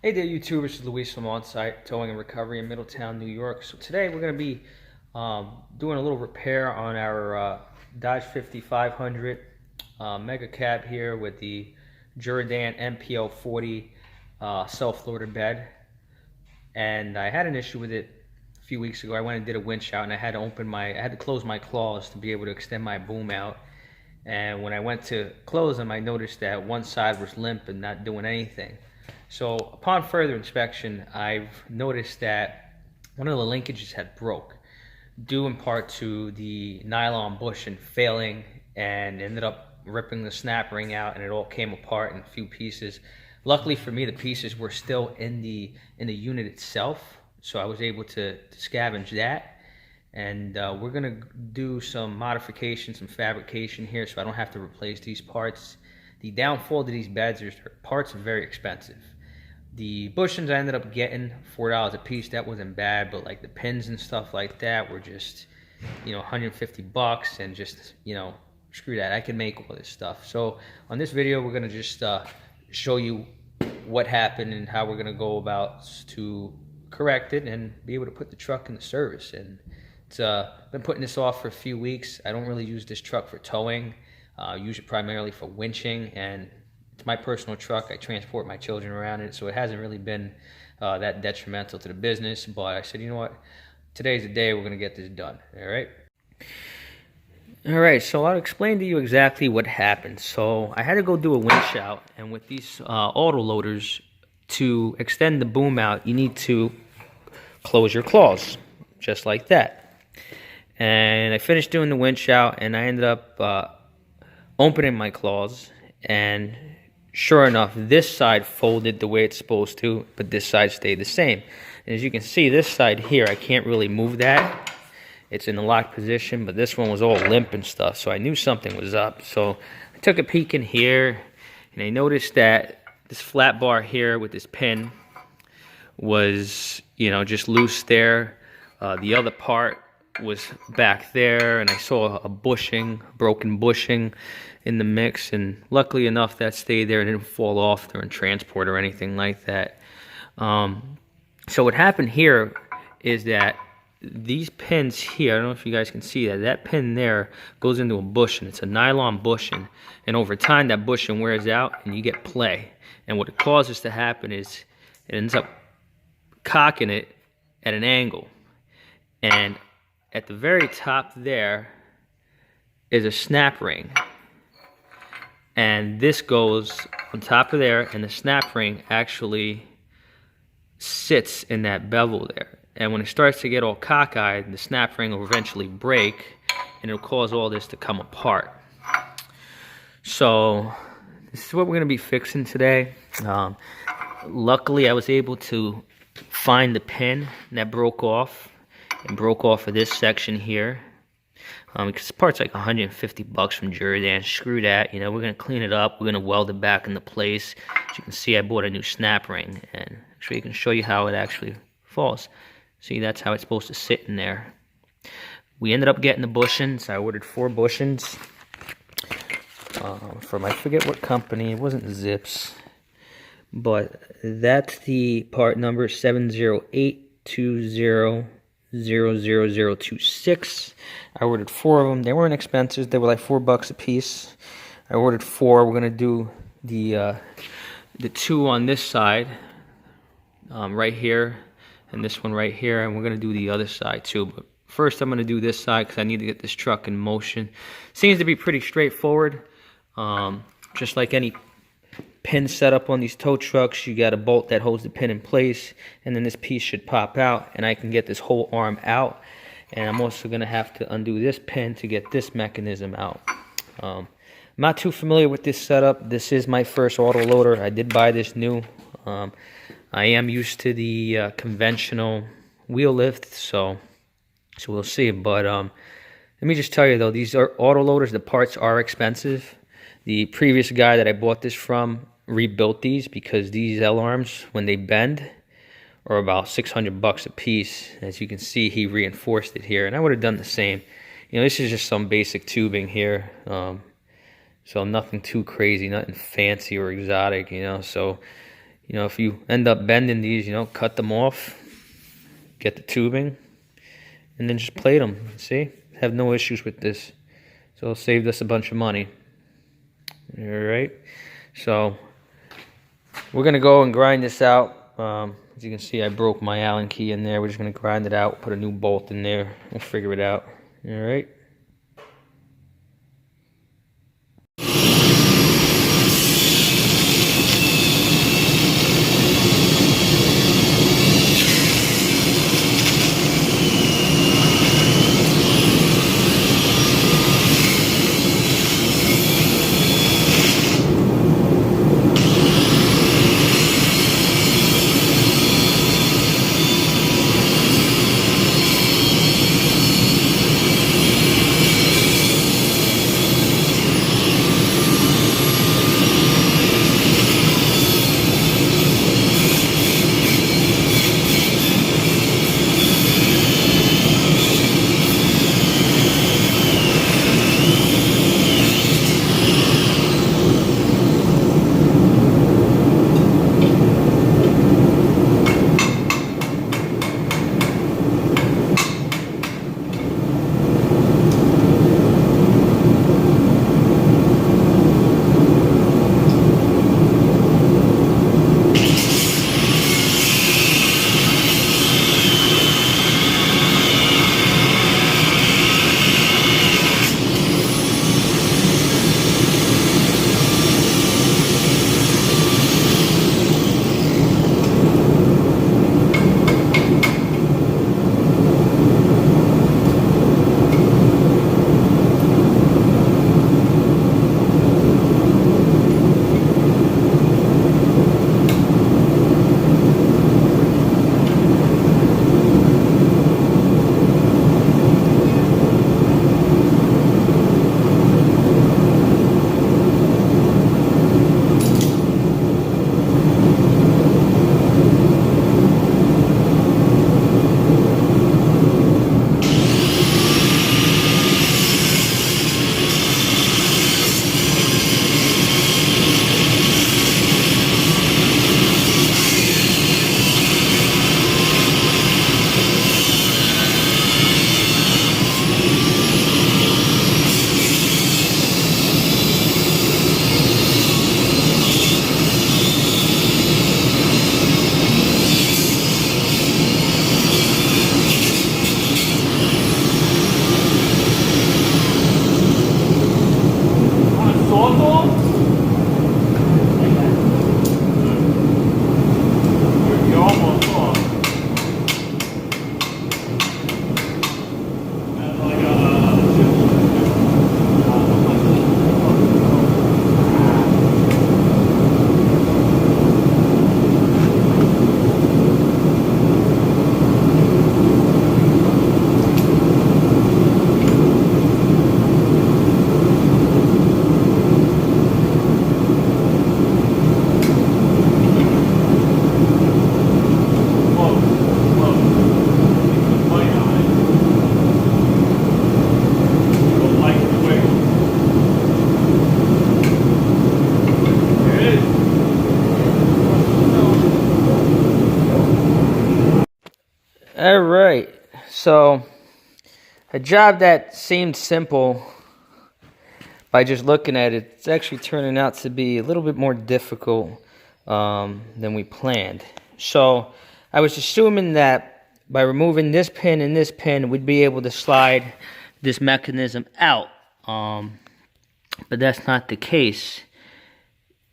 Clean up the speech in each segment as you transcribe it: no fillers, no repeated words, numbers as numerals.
Hey there, YouTubers. This is Luis from On-Site Towing and Recovery in Middletown, New York. So today we're going to be doing a little repair on our Dodge 5500 Mega Cab here with the Jerr MPL40 self-loader bed. And I had an issue with it a few weeks ago. I went and did a winch out, and I had to close my claws to be able to extend my boom out. And when I went to close them, I noticed that one side was limp and not doing anything. So upon further inspection, I've noticed that one of the linkages had broke, due in part to the nylon bushing failing, and ended up ripping the snap ring out, and it all came apart in a few pieces. Luckily for me, the pieces were still in the unit itself, so I was able to scavenge that. And we're gonna do some modification, some fabrication here, so I don't have to replace these parts. The downfall to these beds is parts are very expensive. The bushings I ended up getting $4 a piece. That wasn't bad, but like the pins and stuff like that were just, $150, and just, screw that. I can make all this stuff. So on this video, we're gonna just show you what happened and how we're gonna go about to correct it and be able to put the truck in the service. And it's been putting this off for a few weeks. I don't really use this truck for towing. Use it primarily for winching, and it's my personal truck. I transport my children around it, so it hasn't really been that detrimental to the business. But I said, you know what? Today's the day we're going to get this done. All right? All right, so I'll explain to you exactly what happened. So I had to go do a winch out, and with these auto loaders, to extend the boom out, you need to close your claws, just like that. And I finished doing the winch out, and I ended up opening my claws, and sure enough, this side folded the way it's supposed to, but this side stayed the same. And as you can see, this side here, I can't really move that. It's in a locked position, but this one was all limp and stuff, so I knew something was up. So I took a peek in here, and I noticed that this flat bar here with this pin was, just loose there. The other part was back there, and I saw a broken bushing in the mix, and luckily enough that stayed there and didn't fall off during transport or anything like that. So what happened here is that these pins here, I don't know if you guys can see that pin there goes into a bushing. It's a nylon bushing, and over time that bushing wears out and you get play, and what it causes to happen is it ends up cocking it at an angle, and at the very top there is a snap ring, and this goes on top of there, and the snap ring actually sits in that bevel there. And when it starts to get all cockeyed, the snap ring will eventually break, and it'll cause all this to come apart. So this is what we're going to be fixing today. Luckily, I was able to find the pin that broke off. It broke off of this section here, because this part's like $150 from Jerr. Screw that. We're gonna clean it up. We're gonna weld it back into place. As you can see, I bought a new snap ring, and actually, I can show you how it actually falls. See, that's how it's supposed to sit in there. We ended up getting the bushings. I ordered 4 bushings from I forget what company. It wasn't Zips, but that's the part number 708200026. I ordered 4 of them. They weren't expensive. They were like $4 a piece. I ordered 4. We're gonna do the 2 on this side, right here, and this one right here, and we're gonna do the other side too. But first, I'm gonna do this side because I need to get this truck in motion. Seems to be pretty straightforward. Just like any pin setup on these tow trucks, you got a bolt that holds the pin in place, and then this piece should pop out, and I can get this whole arm out. And I'm also going to have to undo this pin to get this mechanism out. I'm not too familiar with this setup. This is my first auto loader. I did buy this new. I am used to the conventional wheel lift, so we'll see. But let me just tell you though, these are auto loaders. The parts are expensive. The previous guy that I bought this from rebuilt these, because these L-arms, when they bend, are about $600 a piece. As you can see, he reinforced it here, and I would have done the same. This is just some basic tubing here, so nothing too crazy, nothing fancy or exotic, so You know, if you end up bending these, you know, cut them off, get the tubing, and then just plate them. See? Have no issues with this. So it saved us a bunch of money. Alright? So we're going to go and grind this out. As you can see, I broke my Allen key in there. We're just going to grind it out, put a new bolt in there. We'll figure it out. Alright? Alright, so a job that seemed simple by just looking at it, it's actually turning out to be a little bit more difficult than we planned. So I was assuming that by removing this pin and this pin, we'd be able to slide this mechanism out, but that's not the case.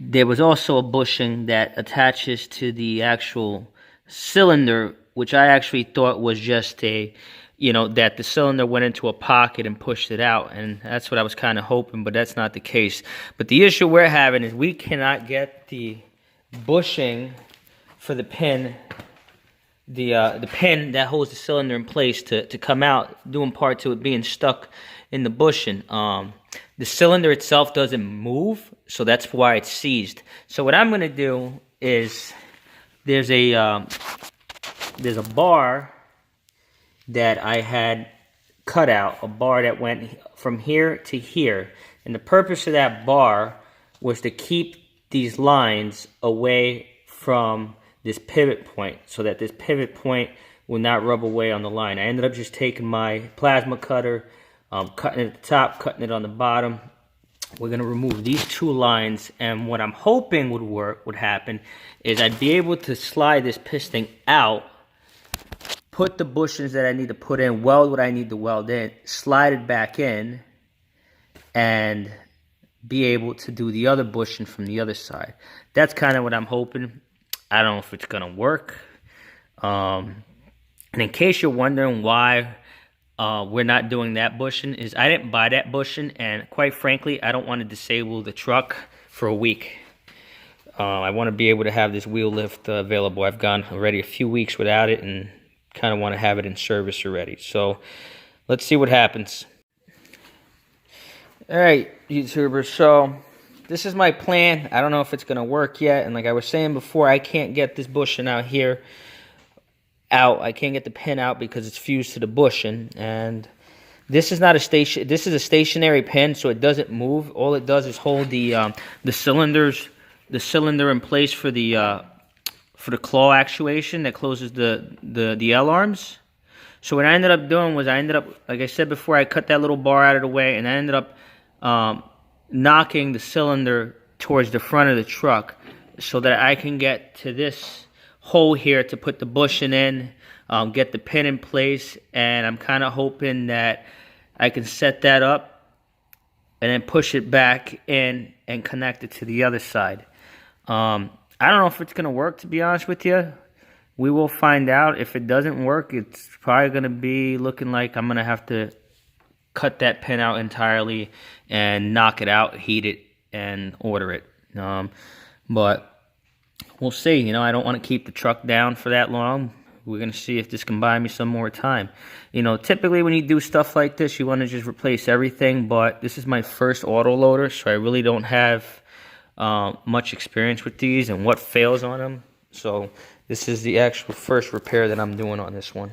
There was also a bushing that attaches to the actual cylinder, which I actually thought was just a, you know, that the cylinder went into a pocket and pushed it out, and that's what I was kind of hoping, but that's not the case. But the issue we're having is we cannot get the bushing for the pin, the pin that holds the cylinder in place to come out, due in part to it being stuck in the bushing. The cylinder itself doesn't move, so that's why it's seized. So what I'm going to do is there's a bar that I had cut out, a bar that went from here to here. And the purpose of that bar was to keep these lines away from this pivot point so that this pivot point will not rub away on the line. I ended up just taking my plasma cutter, cutting it at the top, cutting it on the bottom. We're going to remove these two lines, and what I'm hoping would happen is I'd be able to slide this piston out, put the bushings that I need to put in, weld what I need to weld in, slide it back in, and be able to do the other bushing from the other side. That's kind of what I'm hoping. I don't know if it's going to work. And in case you're wondering why we're not doing that bushing, is I didn't buy that bushing, and quite frankly, I don't want to disable the truck for a week. I want to be able to have this wheel lift available. I've gone already a few weeks without it, and kind of want to have it in service already. So let's see what happens. All right, YouTubers, so this is my plan. I don't know if it's going to work yet, and like I was saying before, I can't get this bushing out here out. I can't get the pin out because it's fused to the bushing, and this is not a station. This is a stationary pin, so it doesn't move. All it does is hold the cylinder in place for the claw actuation that closes the L arms. So what I ended up doing was like I said before, I cut that little bar out of the way, and I ended up knocking the cylinder towards the front of the truck so that I can get to this hole here to put the bushing in, get the pin in place, and I'm kind of hoping that I can set that up and then push it back in and connect it to the other side. I don't know if it's going to work, to be honest with you. We will find out. If it doesn't work, it's probably going to be looking like I'm going to have to cut that pin out entirely and knock it out, heat it, and order it. But we'll see. You know, I don't want to keep the truck down for that long. We're going to see if this can buy me some more time. You know, typically when you do stuff like this, you want to just replace everything. But this is my first auto loader, so I really don't have much experience with these and what fails on them. So this is the actual first repair that I'm doing on this one.